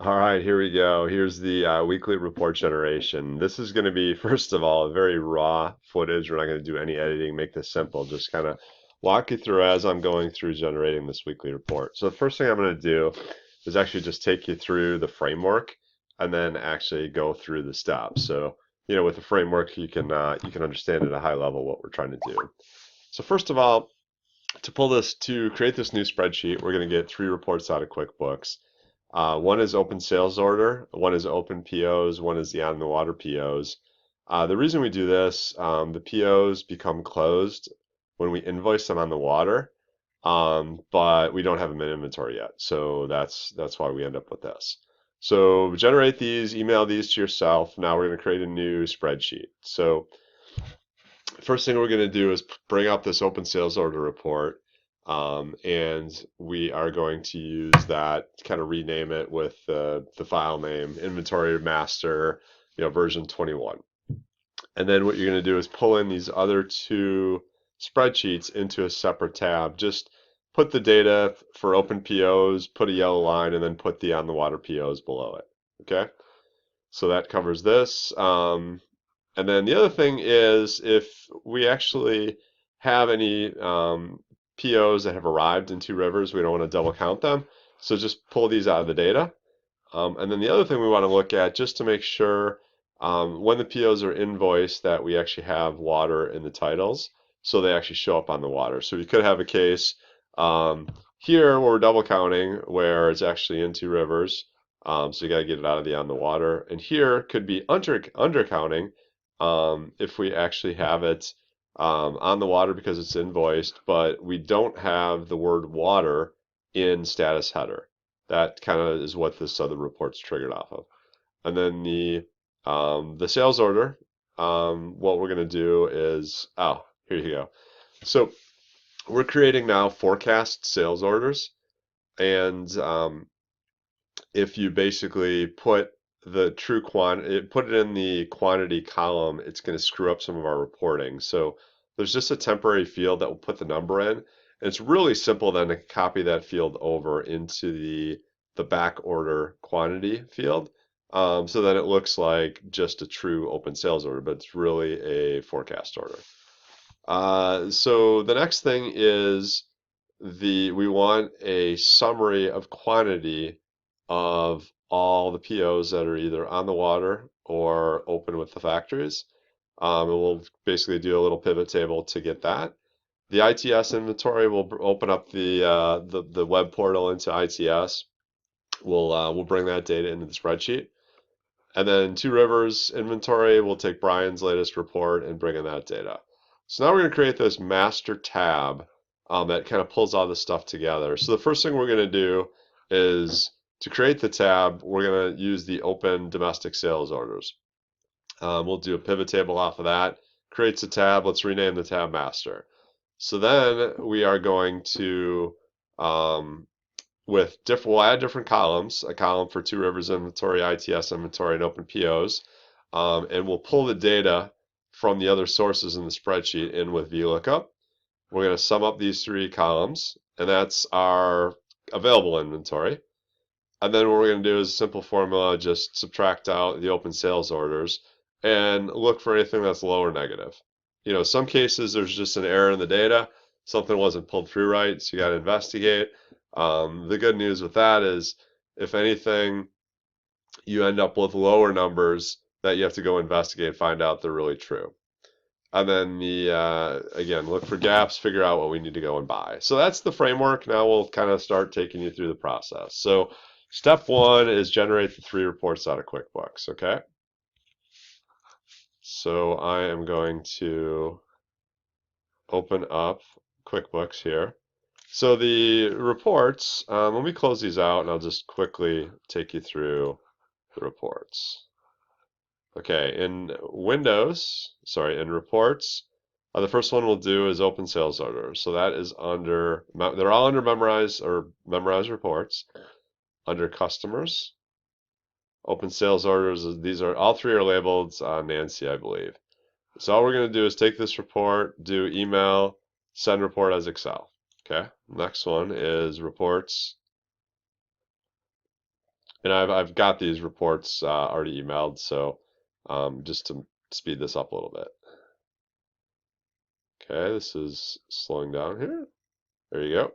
All right, here we go. Here's the weekly report generation. This is going to be, first of all, a very raw footage. We're not going to do any editing, make this simple. Just kind of walk you through as I'm going through generating this weekly report. So the first thing I'm going to do is actually just take you through the framework and then actually go through the steps. So, with the framework, you can understand at a high level what we're trying to do. So first of all, to create this new spreadsheet, we're going to get three reports out of QuickBooks. One is open sales order, one is open POs, one is the on the water POs. The reason we do this, the POs become closed when we invoice them on the water, but we don't have them in inventory yet. So that's why we end up with this. So generate these, email these to yourself. Now we're going to create a new spreadsheet. So first thing we're going to do is bring up this open sales order report. And we are going to use that, kind of rename it with the file name inventory master, version 21. And then what you're going to do is pull in these other two spreadsheets into a separate tab. Just put the data for open POs, put a yellow line, and then put the on the water POs below it. Okay, so that covers this. And then the other thing is if we actually have any POs that have arrived in Two Rivers, we don't want to double count them. So just pull these out of the data. And then the other thing we want to look at, just to make sure when the POs are invoiced, that we actually have water in the titles, so they actually show up on the water. So you could have a case here where we're double counting, where it's actually in Two Rivers. So you got to get it out of the on the water. And here could be undercounting if we actually have it on the water because it's invoiced, but we don't have the word water in status header. That kind of is what this other report's triggered off of. And then the sales order, what we're going to do is, here you go. So we're creating now forecast sales orders, and if you basically put the true put it in the quantity column, it's going to screw up some of our reporting. So there's just a temporary field that will put the number in. And it's really simple then to copy that field over into the back order quantity field. So then it looks like just a true open sales order, but it's really a forecast order. So the next thing is we want a summary of quantity of all the POs that are either on the water or open with the factories. And we'll basically do a little pivot table to get that. The ITS inventory will open up the web portal into ITS. We'll bring that data into the spreadsheet. And then Two Rivers inventory, we'll take Brian's latest report and bring in that data. So now we're going to create this master tab that kind of pulls all this stuff together. So the first thing we're going to do is to create the tab, we're going to use the open domestic sales orders. We'll do a pivot table off of that. Creates a tab. Let's rename the tab master. So then we are going to, we'll add different columns, a column for Two Rivers inventory, ITS inventory, and open POs. And we'll pull the data from the other sources in the spreadsheet in with VLOOKUP. We're going to sum up these three columns, and that's our available inventory. And then what we're going to do is a simple formula, just subtract out the open sales orders and look for anything that's low or negative. Some cases there's just an error in the data, something wasn't pulled through right, so you got to investigate. The good news with that is, if anything, you end up with lower numbers that you have to go investigate and find out they're really true. And then again, look for gaps, figure out what we need to go and buy. So that's the framework. Now we'll kind of start taking you through the process. So step one is generate the three reports out of QuickBooks, okay? So I am going to open up QuickBooks here. So the reports, let me close these out and I'll just quickly take you through the reports. Okay, in reports, the first one we'll do is open sales orders. So that is they're all under memorize reports. Under customers, open sales orders, all three are labeled Nancy, I believe. So all we're going to do is take this report, do email, send report as Excel. Okay, next one is reports And I've got these reports already emailed, so just to speed this up a little bit. Okay, this is slowing down here. There you go.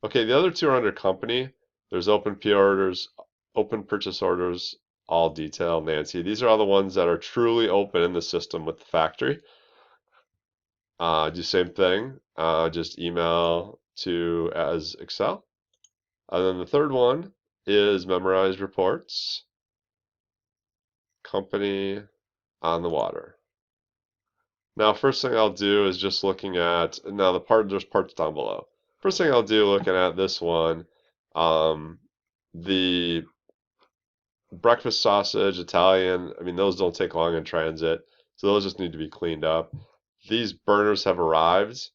Okay, the other two are under company. There's open PO orders, open purchase orders, all detail, Nancy. These are all the ones that are truly open in the system with the factory. Do same thing, just email to as Excel. And then the third one is memorized reports, company on the water. Now, first thing I'll do is just looking at, now there's parts down below. First thing I'll do looking at this one, the breakfast sausage, Italian, I mean, those don't take long in transit, so those just need to be cleaned up. These burners have arrived.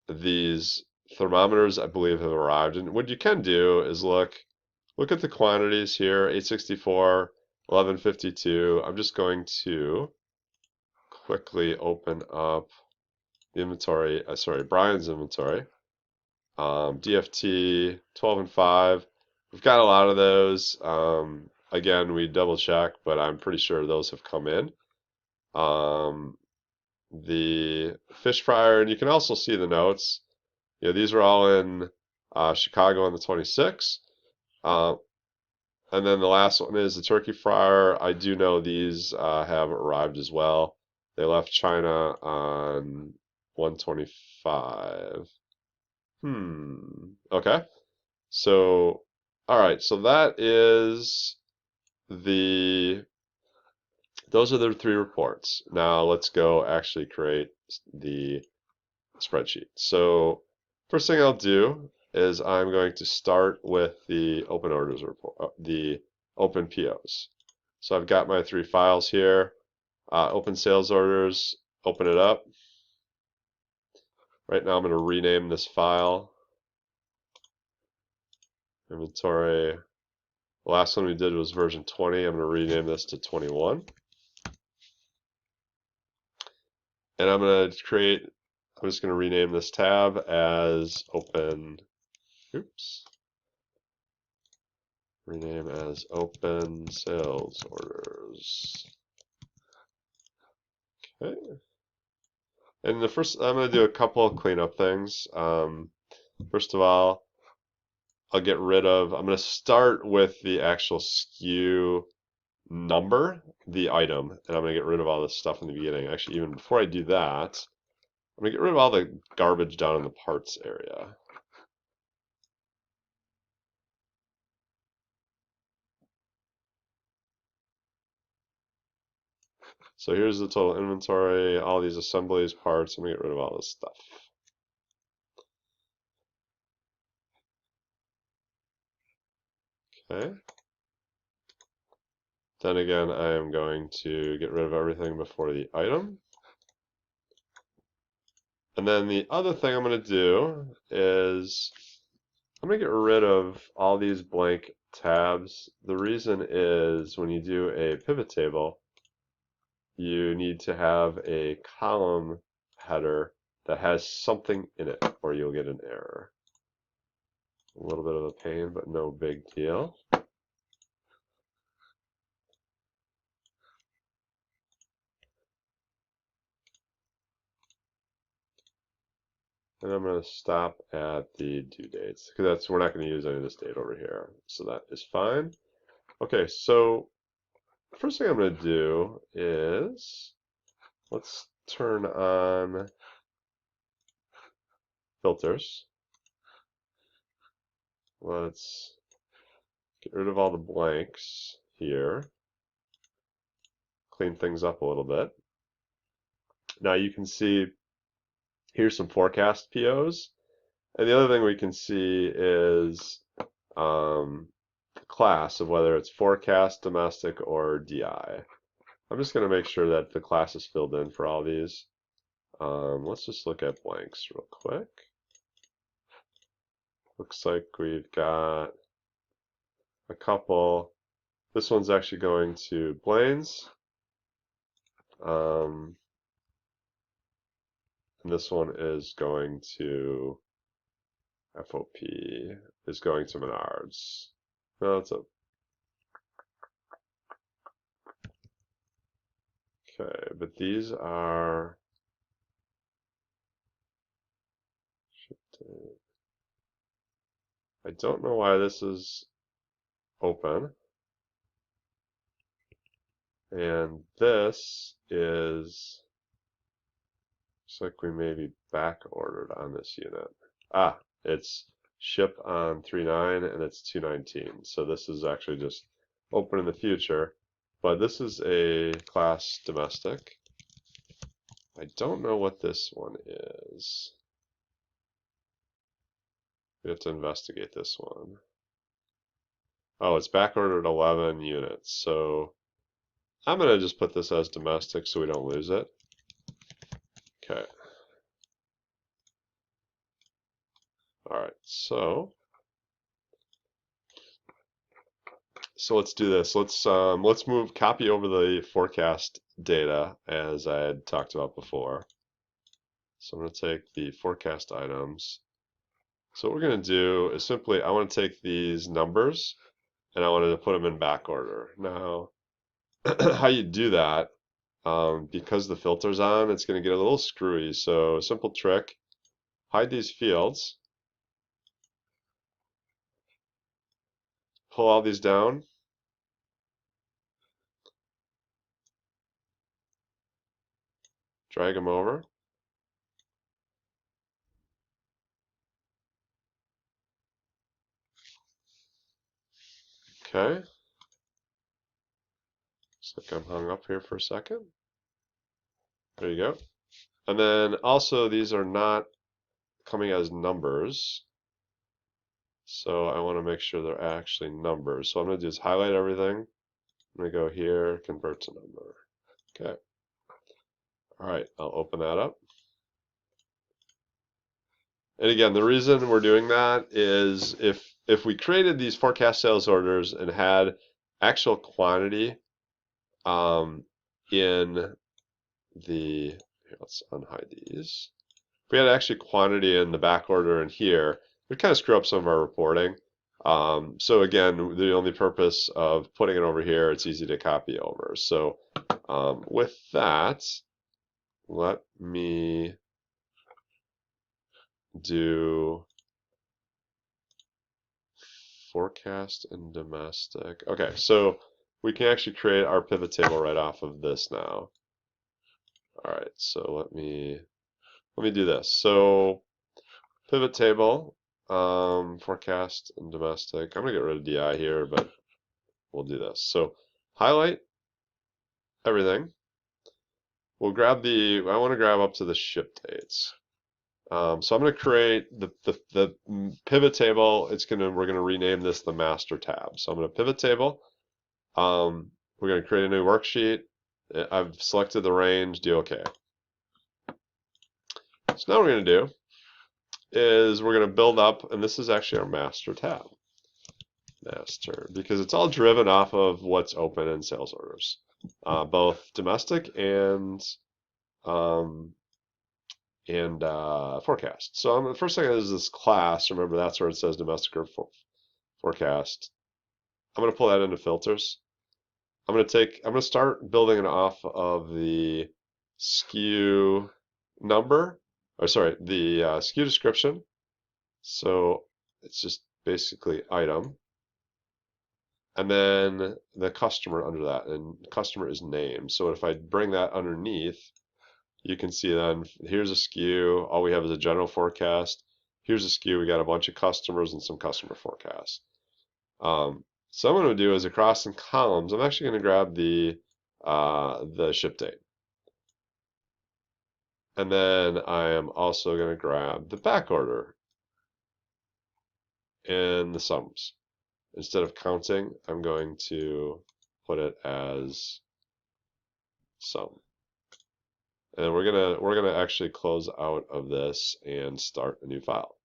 These thermometers, I believe, have arrived. And what you can do is look at the quantities here, 864, 1152. I'm just going to quickly open up the inventory, sorry, Brian's inventory. DFT 12 and 5. We've got a lot of those. Again, we double check, but I'm pretty sure those have come in. The fish fryer, and you can also see the notes. You know, these are all in Chicago on the 26th. And then the last one is the turkey fryer. I do know these have arrived as well. They left China on 125. Okay. So, all right. So that is those are the three reports. Now let's go actually create the spreadsheet. So first thing I'll do is I'm going to start with the open orders report, the open POs. So I've got my three files here. Open sales orders, open it up. Right now I'm going to rename this file. Inventory. The last one we did was version 20. I'm going to rename this to 21. And I'm just going to rename this tab as open, rename as open sales orders. Okay. And I'm going to do a couple of cleanup things. First of all, I'm going to start with the actual SKU number, the item, and I'm going to get rid of all this stuff in the beginning. Actually, even before I do that, I'm going to get rid of all the garbage down in the parts area. So here's the total inventory, all these assemblies, parts. I'm going to get rid of all this stuff. Okay. Then again, I am going to get rid of everything before the item. And then the other thing I'm going to do is I'm going to get rid of all these blank tabs. The reason is when you do a pivot table, you need to have a column header that has something in it or you'll get an error. A little bit of a pain, but no big deal. And I'm going to stop at the due dates because we're not going to use any of this date over here. So that is fine. Okay, so the first thing I'm going to do is let's turn on filters. Let's get rid of all the blanks here. Clean things up a little bit. Now you can see here's some forecast POs. And the other thing we can see is the class of whether it's forecast, domestic, or DI. I'm just going to make sure that the class is filled in for all these. Let's just look at blanks real quick. Looks like we've got a couple. This one's actually going to Blaines. And this one is going to FOP, is going to Menards. No, it's a Okay, but these are I don't know why this is open. And this is, looks like we may be back ordered on this unit. Ah, it's ship on 3/9 and it's 2/19. So this is actually just open in the future. But this is a class domestic. I don't know what this one is. We have to investigate this one. Oh, it's back ordered 11 units. So I'm going to just put this as domestic so we don't lose it. Okay. Alright, so let's do this. Let's copy over the forecast data as I had talked about before. So I'm going to take the forecast items. So what we're going to do is simply, I want to take these numbers and I wanted to put them in back order. Now, how you do that, because the filter's on, it's going to get a little screwy. So simple trick, hide these fields, pull all these down, drag them over. Okay. Looks like I'm hung up here for a second. There you go. And then also these are not coming as numbers. So I want to make sure they're actually numbers. So what I'm going to do is highlight everything. I'm going to go here, convert to number. Okay. All right, I'll open that up. And again, the reason we're doing that is if we created these forecast sales orders and had actual quantity in the, here, let's unhide these. If we had actually quantity in the back order in here, we'd kind of screw up some of our reporting. So again, the only purpose of putting it over here, it's easy to copy over. So with that, let me do forecast and domestic. Okay, so we can actually create our pivot table right off of this now. All right, so let me do this. So pivot table, forecast and domestic. I'm gonna get rid of DI here, but we'll do this. So highlight everything. We'll grab I want to grab up to the ship dates. So I'm going to create the pivot table. We're going to rename this the master tab. So I'm going to pivot table. We're going to create a new worksheet. I've selected the range, do OK. So now what we're going to do is we're going to build up, and this is actually our master tab. Master, because it's all driven off of what's open in sales orders, both domestic and forecast. So the first thing is this class. Remember, that's where it says domestic or forecast. I'm going to pull that into filters. I'm going to start building it off of the SKU number, or sorry, the SKU description. So it's just basically item. And then the customer under that, and customer is name. So if I bring that underneath, you can see then here's a SKU. All we have is a general forecast. Here's a SKU. We got a bunch of customers and some customer forecasts. So what I'm going to do is across in columns, I'm actually going to grab the ship date. And then I am also going to grab the back order and the sums. Instead of counting, I'm going to put it as sum. And we're gonna actually close out of this and start a new file.